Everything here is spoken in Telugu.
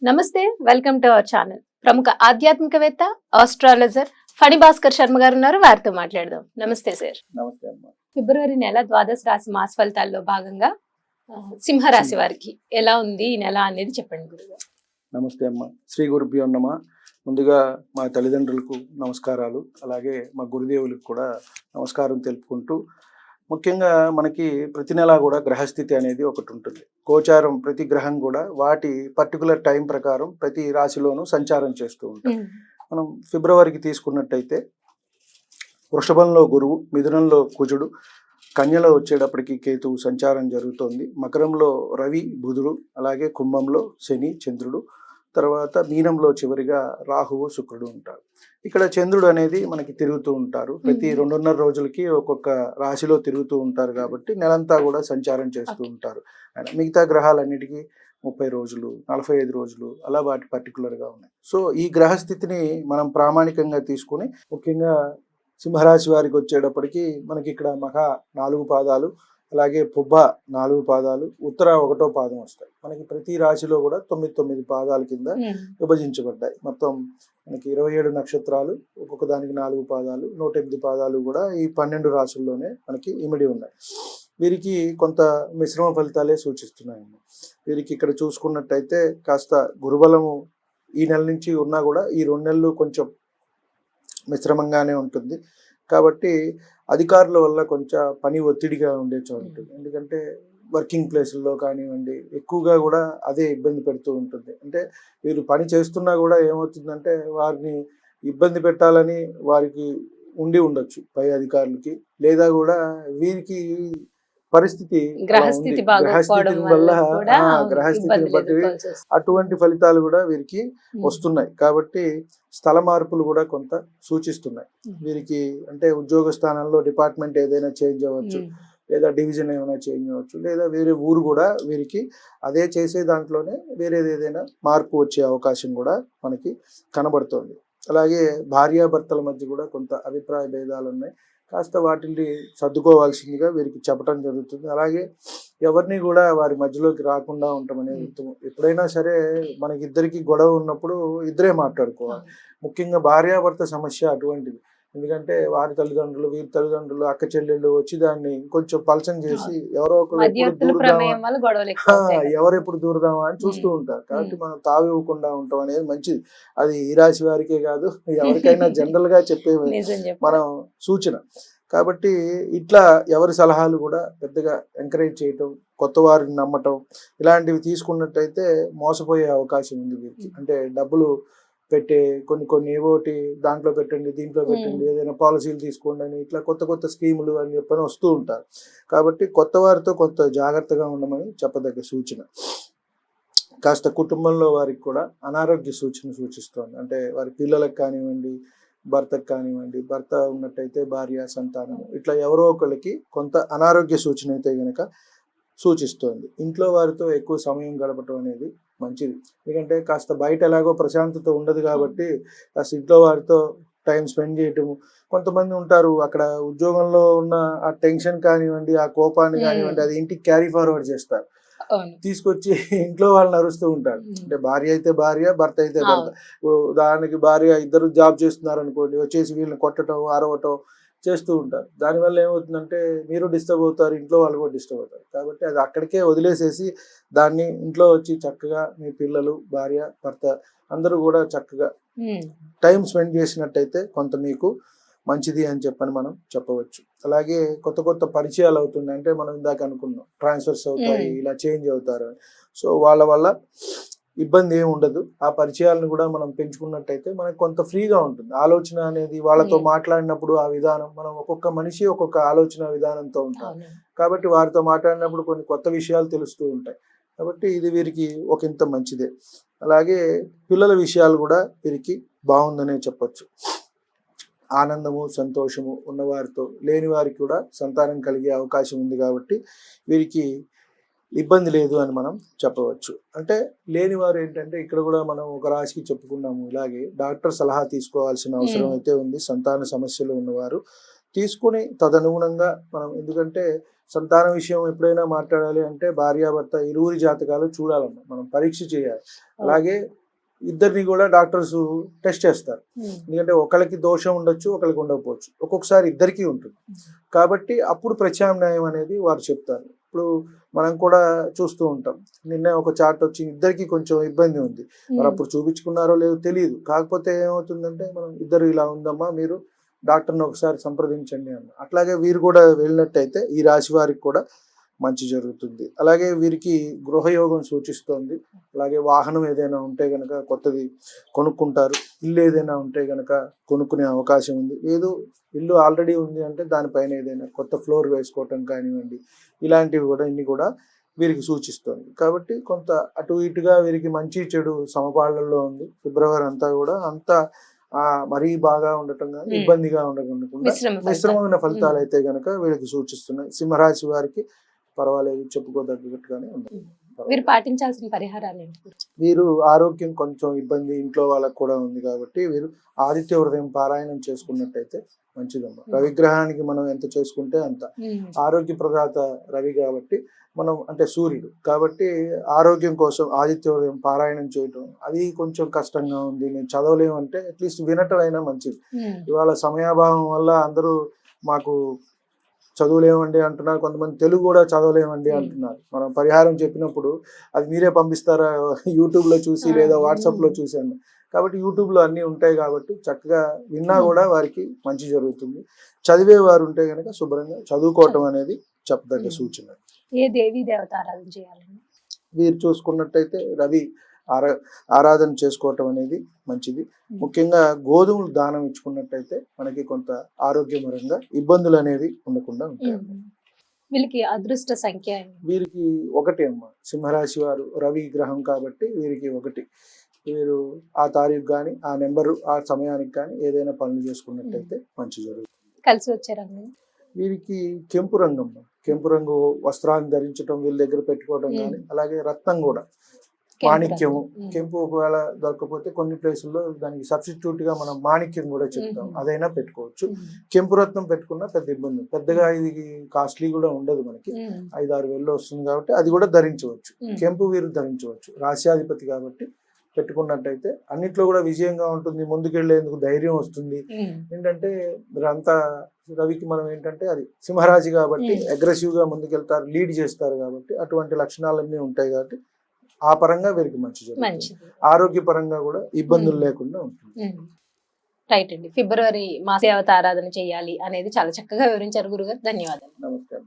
నమస్తే, వెల్కమ్ టు అవర్ ఛానల్. ప్రముఖ ఆధ్యాత్మికవేత్త, ఆస్ట్రాలజర్ ఫణి భాస్కర్ శర్మ గారు ఉన్నారు. వారితో మాట్లాడదాం. నమస్తే సార్. నమస్తే అమ్మా. ఫిబ్రవరి నెల ద్వాదశ రాశి మాస ఫలితాల్లో భాగంగా సింహరాశి వారికి ఎలా ఉంది ఈ నెల అనేది చెప్పండి గురుగారు. నమస్తే అమ్మా. శ్రీ గురుభ్యో నమః. ముందుగా మా తల్లిదండ్రులకు నమస్కారాలు, అలాగే మా గురుదేవులకు కూడా నమస్కారం తెలుపుకుంటూ, ముఖ్యంగా మనకి ప్రతి నెల కూడా గ్రహస్థితి అనేది ఒకటి ఉంటుంది. గోచారం ప్రతి గ్రహం కూడా వాటి పర్టికులర్ టైం ప్రకారం ప్రతి రాశిలోనూ సంచారం చేస్తూ ఉంటాం. మనం ఫిబ్రవరికి తీసుకున్నట్టయితే వృషభంలో గురువు, మిథునంలో కుజుడు, కన్యలో వచ్చేటప్పటికి కేతువు సంచారం జరుగుతోంది. మకరంలో రవి, బుధుడు, అలాగే కుంభంలో శని, చంద్రుడు, తర్వాత మీనంలో చివరిగా రాహువు, శుక్రుడు ఉంటారు. ఇక్కడ చంద్రుడు అనేది మనకి తిరుగుతూ ఉంటారు. ప్రతి 2.5 రోజులకి ఒక్కొక్క రాశిలో తిరుగుతూ ఉంటారు కాబట్టి నెలంతా కూడా సంచారం చేస్తూ ఉంటారు. మిగతా గ్రహాలన్నిటికీ 30 రోజులు, 45 రోజులు అలా వాటి పర్టికులర్గా ఉన్నాయి. సో ఈ గ్రహస్థితిని మనం ప్రామాణికంగా తీసుకుని, ముఖ్యంగా సింహరాశి వారికి వచ్చేటప్పటికి మనకి ఇక్కడ మఖ 4 పాదాలు, అలాగే పుబ్బ 4 పాదాలు, ఉత్తర 1వ పాదం వస్తాయి. మనకి ప్రతి రాశిలో కూడా 9 పాదాల కింద విభజించబడ్డాయి. మొత్తం మనకి 27 నక్షత్రాలు, ఒక్కొక్క దానికి 4 పాదాలు, 108 పాదాలు కూడా ఈ 12 రాశుల్లోనే మనకి ఇమిడి ఉన్నాయి. వీరికి కొంత మిశ్రమ ఫలితాలే సూచిస్తున్నాయి. వీరికి ఇక్కడ చూసుకున్నట్టయితే కాస్త గురుబలము ఈ నెల నుంచి ఉన్నా కూడా ఈ 2 నెలలు కొంచెం మిశ్రమంగానే ఉంటుంది. కాబట్టి అధికారుల వల్ల కొంచెం పని ఒత్తిడిగా ఉండే చోటు ఉంటుంది. ఎందుకంటే వర్కింగ్ ప్లేసుల్లో కానివ్వండి, ఎక్కువగా కూడా అదే ఇబ్బంది పెడుతూ ఉంటుంది. అంటే వీరు పని చేస్తున్నా కూడా ఏమవుతుందంటే వారిని ఇబ్బంది పెట్టాలని వారికి ఉండొచ్చు పై అధికారులకి, లేదా కూడా వీరికి పరిస్థితి గ్రహస్థితి వల్ల గ్రహస్థితిని బట్టి అటువంటి ఫలితాలు కూడా వీరికి వస్తున్నాయి. కాబట్టి స్థల మార్పులు కూడా కొంత సూచిస్తున్నాయి వీరికి. అంటే ఉద్యోగ స్థానంలో డిపార్ట్మెంట్ ఏదైనా చేంజ్ అవ్వచ్చు, లేదా డివిజన్ ఏమైనా చేంజ్ అవ్వచ్చు, లేదా వేరే ఊరు కూడా వీరికి అదే చేసే దాంట్లోనే వేరేది ఏదైనా మార్పు వచ్చే అవకాశం కూడా మనకి కనబడుతోంది. అలాగే భార్యాభర్తల మధ్య కూడా కొంత అభిప్రాయ భేదాలు ఉన్నాయి. కాస్త వాటిని సర్దుకోవాల్సిందిగా వీరికి చెప్పడం జరుగుతుంది. అలాగే ఎవరిని కూడా వారి మధ్యలోకి రాకుండా ఉండటం అనేది ఉత్తమం. ఎప్పుడైనా సరే మనకిద్దరికి గొడవ ఉన్నప్పుడు ఇద్దరే మాట్లాడుకోవాలి. ముఖ్యంగా భార్యాభర్త సమస్య అటువంటిది. ఎందుకంటే వారి తల్లిదండ్రులు, వీరి తల్లిదండ్రులు, అక్క చెల్లెళ్ళు వచ్చి దాన్ని కొంచెం పలచం చేసి ఎవరెప్పుడు దూరదామా అని చూస్తూ ఉంటారు. కాబట్టి మనం తావివ్వకుండా ఉండటం అనేది మంచిది. అది ఈ రాశి వారికే కాదు, ఎవరికైనా జనరల్ గా చెప్పే మనం సూచన. కాబట్టి ఇట్లా ఎవరి సలహాలు కూడా పెద్దగా ఎంకరేజ్ చేయటం, కొత్త వారిని నమ్మటం, ఇలాంటివి తీసుకున్నట్టయితే మోసపోయే అవకాశం ఉంది వీరికి. అంటే డబ్బులు పెట్టే కొన్ని ఏవోటి దాంట్లో పెట్టండి, దీంట్లో పెట్టండి, ఏదైనా పాలసీలు తీసుకోండి అని ఇట్లా కొత్త స్కీములు అని చెప్పని వస్తూ ఉంటారు. కాబట్టి కొత్త వారితో కొంత జాగ్రత్తగా ఉండమని చెప్పదగ్గ సూచన. కాస్త కుటుంబంలో వారికి కూడా అనారోగ్య సూచన సూచిస్తోంది. అంటే వారి పిల్లలకు కానివ్వండి, భర్తకు కానివ్వండి, భర్త ఉన్నట్టయితే భార్య, సంతానం, ఇట్లా ఎవరో ఒకరికి కొంత అనారోగ్య సూచన అయితే కనుక సూచిస్తోంది. ఇంట్లో వారితో ఎక్కువ సమయం గడపటం అనేది మంచిది. ఎందుకంటే కాస్త బయట ఎలాగో ప్రశాంతత ఉండదు కాబట్టి కాస్త ఇంట్లో వారితో టైం స్పెండ్ చేయటము. కొంతమంది ఉంటారు అక్కడ ఉద్యోగంలో ఉన్న ఆ టెన్షన్ కానివ్వండి, ఆ కోపాన్ని కానివ్వండి, అది ఇంటికి క్యారీ ఫార్వర్డ్ చేస్తారు, తీసుకొచ్చి ఇంట్లో వాళ్ళని అరుస్తూ ఉంటారు. అంటే భార్య అయితే భార్య, భర్త అయితే భర్త. దానికి భార్య ఇద్దరు జాబ్ చేస్తున్నారు అనుకోండి, వచ్చేసి వీళ్ళని కొట్టడం, అరవటం చేస్తూ ఉంటారు. దానివల్ల ఏమవుతుందంటే మీరు డిస్టర్బ్ అవుతారు, ఇంట్లో వాళ్ళు కూడా డిస్టర్బ్ అవుతారు. కాబట్టి అది అక్కడికే వదిలేసేసి దాన్ని ఇంట్లో వచ్చి చక్కగా మీ పిల్లలు, భార్య, భర్త అందరూ కూడా చక్కగా టైం స్పెండ్ చేసినట్టయితే కొంత మీకు మంచిది అని చెప్పని మనం చెప్పవచ్చు. అలాగే కొత్త పరిచయాలు అవుతున్నాయి. అంటే మనం ఇందాక అనుకున్నాం ట్రాన్స్ఫర్స్ అవుతాయి, ఇలా చేంజ్ అవుతారు. సో వాళ్ళ వల్ల ఇబ్బంది ఏమి ఉండదు. ఆ పరిచయాలను కూడా మనం పెంచుకున్నట్టయితే మనకు కొంత ఫ్రీగా ఉంటుంది. ఆలోచన అనేది వాళ్ళతో మాట్లాడినప్పుడు ఆ విధానం, మనం ఒక్కొక్క మనిషి ఒక్కొక్క ఆలోచన విధానంతో ఉంటాం. కాబట్టి వారితో మాట్లాడినప్పుడు కొన్ని కొత్త విషయాలు తెలుస్తూ ఉంటాయి. కాబట్టి ఇది వీరికి ఒకంత మంచిదే. అలాగే పిల్లల విషయాలు కూడా వీరికి బాగుందనే చెప్పచ్చు. ఆనందము, సంతోషము ఉన్నవారితో, లేని వారికి కూడా సంతానం కలిగే అవకాశం ఉంది. కాబట్టి వీరికి ఇబ్బంది లేదు అని మనం చెప్పవచ్చు. అంటే లేనివారు ఏంటంటే ఇక్కడ కూడా మనం ఒక రాశికి చెప్పుకున్నాము, ఇలాగే డాక్టర్ సలహా తీసుకోవాల్సిన అవసరం అయితే ఉంది. సంతాన సమస్యలు ఉన్నవారు తీసుకుని తదనుగుణంగా మనం, ఎందుకంటే సంతాన విషయం ఎప్పుడైనా మాట్లాడాలి అంటే భార్యాభర్త ఇరువురి జాతకాలు చూడాలమ్మా, మనం పరీక్ష చేయాలి. అలాగే ఇద్దరిని కూడా డాక్టర్స్ టెస్ట్ చేస్తారు. ఎందుకంటే ఒకరికి దోషం ఉండొచ్చు, ఒకరికి ఉండకపోవచ్చు, ఒక్కొక్కసారి ఇద్దరికీ ఉంటుంది. కాబట్టి అప్పుడు ప్రత్యామ్నాయం అనేది వారు చెప్తారు. ఇప్పుడు మనం కూడా చూస్తూ ఉంటాం, నిన్న ఒక చార్ట్ వచ్చి ఇద్దరికి కొంచెం ఇబ్బంది ఉంది, మరి అప్పుడు చూపించుకున్నారో లేదో తెలియదు. కాకపోతే ఏమవుతుందంటే మనం ఇద్దరు ఇలా ఉందమ్మా, మీరు డాక్టర్ని ఒకసారి సంప్రదించండి అన్న. అట్లాగే వీరు కూడా వెళ్ళినట్టయితే ఈ రాశి వారికి కూడా మంచి జరుగుతుంది. అలాగే వీరికి గృహయోగం సూచిస్తోంది. అలాగే వాహనం ఏదైనా ఉంటే గనక కొత్తది కొనుక్కుంటారు. ఇల్లు ఏదైనా ఉంటే గనక కొనుక్కునే అవకాశం ఉంది. లేదు ఇల్లు ఆల్రెడీ ఉంది అంటే దానిపైన ఏదైనా కొత్త ఫ్లోర్ వేసుకోవటం కానివ్వండి, ఇలాంటివి కూడా ఇన్ని కూడా వీరికి సూచిస్తోంది. కాబట్టి కొంత అటు ఇటుగా వీరికి మంచి చెడు సమపాళ్లలో ఉంది. ఫిబ్రవరి అంతా కూడా అంతా మరీ బాగా ఉండటం కానీ ఇబ్బందిగా ఉండకుండా మిశ్రమమైన ఫలితాలు అయితే గనక వీరికి సూచిస్తున్నాయి. సింహరాశి వారికి పర్వాలేదు, చెప్పుకోదగ్గట్టుగానే ఉంది. వీరు పాటించాల్సిన పరిహారాలు ఏంటి? వీరు ఆరోగ్యం కొంచెం ఇబ్బంది ఇంట్లో వాళ్ళకు కూడా ఉంది కాబట్టి వీరు ఆదిత్య హృదయం పారాయణం చేసుకున్నట్టయితే మంచిదమ్మా. రవిగ్రహానికి మనం ఎంత చేసుకుంటే అంత. ఆరోగ్య ప్రదాత రవి కాబట్టి మనం అంటే సూర్యుడు కాబట్టి ఆరోగ్యం కోసం ఆదిత్య హృదయం పారాయణం చేయటం అది కొంచెం కష్టంగా ఉంది, నేను చదవలేమంటే అట్లీస్ట్ వినటం అయినా మంచిది. ఇవాళ సమయాభావం వల్ల అందరూ మాకు చదవలేమండి అంటున్నారు, కొంతమంది తెలుగు కూడా చదవలేమండి అంటున్నారు. మనం పరిహారం చెప్పినప్పుడు అది మీరే పంపిస్తారా యూట్యూబ్లో చూసి లేదా వాట్సాప్లో చూసాను. కాబట్టి యూట్యూబ్లో అన్నీ ఉంటాయి కాబట్టి చక్కగా విన్నా కూడా వారికి మంచి జరుగుతుంది. చదివే వారు ఉంటే కనుక శుభ్రంగా చదువుకోవటం అనేది చెప్పదగ్గ సూచన. ఏ దేవీ దేవత ఆరాధన చేయాలండి? వీరు చూసుకున్నట్టయితే రవి ఆరాధన చేసుకోవటం అనేది మంచిది. ముఖ్యంగా గోధుమలు దానం ఇచ్చుకున్నట్టయితే మనకి కొంత ఆరోగ్యపరంగా ఇబ్బందులు అనేవి ఉండకుండా ఉంటాయి. వీళ్ళకి అదృష్ట సంఖ్య? వీరికి 1 అమ్మ. సింహరాశి వారు రవి గ్రహం కాబట్టి వీరికి 1. వీరు ఆ తారీఖు కానీ ఆ నెంబరు ఆ సమయానికి కానీ ఏదైనా పనులు చేసుకున్నట్టయితే మంచి జరుగుతుంది. కలిసి వచ్చే రంగు వీరికి కెంపు రంగు అమ్మ. కెంపు రంగు వస్త్రాన్ని ధరించడం, వీళ్ళ దగ్గర పెట్టుకోవడం కానీ, అలాగే రత్నం కూడా మాణిక్యము. కెంపు ఒకవేళ దొరకపోతే కొన్ని ప్లేసుల్లో దానికి సబ్స్టిట్యూట్ గా మనం మాణిక్యం కూడా చెప్తాం, అదైనా పెట్టుకోవచ్చు. కెంపు రత్నం పెట్టుకున్నా పెద్ద ఇబ్బంది, పెద్దగా ఇది కాస్ట్లీ కూడా ఉండదు, మనకి 5-6 వేల్లో వస్తుంది కాబట్టి అది కూడా ధరించవచ్చు. కెంపు వీరు ధరించవచ్చు, రాశ్యాధిపతి కాబట్టి పెట్టుకున్నట్టయితే అన్నిట్లో కూడా విజయంగా ఉంటుంది, ముందుకెళ్లేందుకు ధైర్యం వస్తుంది. ఏంటంటే మీరంతా రవికి మనం ఏంటంటే అది సింహరాశి కాబట్టి అగ్రెసివ్ గా ముందుకెళ్తారు, లీడ్ చేస్తారు కాబట్టి అటువంటి లక్షణాలన్నీ ఉంటాయి కాబట్టి ఆ పరంగా వీరికి మంచి జరుగుతుంది. ఆరోగ్య పరంగా కూడా ఇబ్బందులు లేకుండా ఉంటుంది. రైట్ అండి. ఫిబ్రవరి మాస దేవత ఆరాధన చేయాలి అనేది చాలా చక్కగా వివరించారు గురుగారు. ధన్యవాదాలు. నమస్కారం.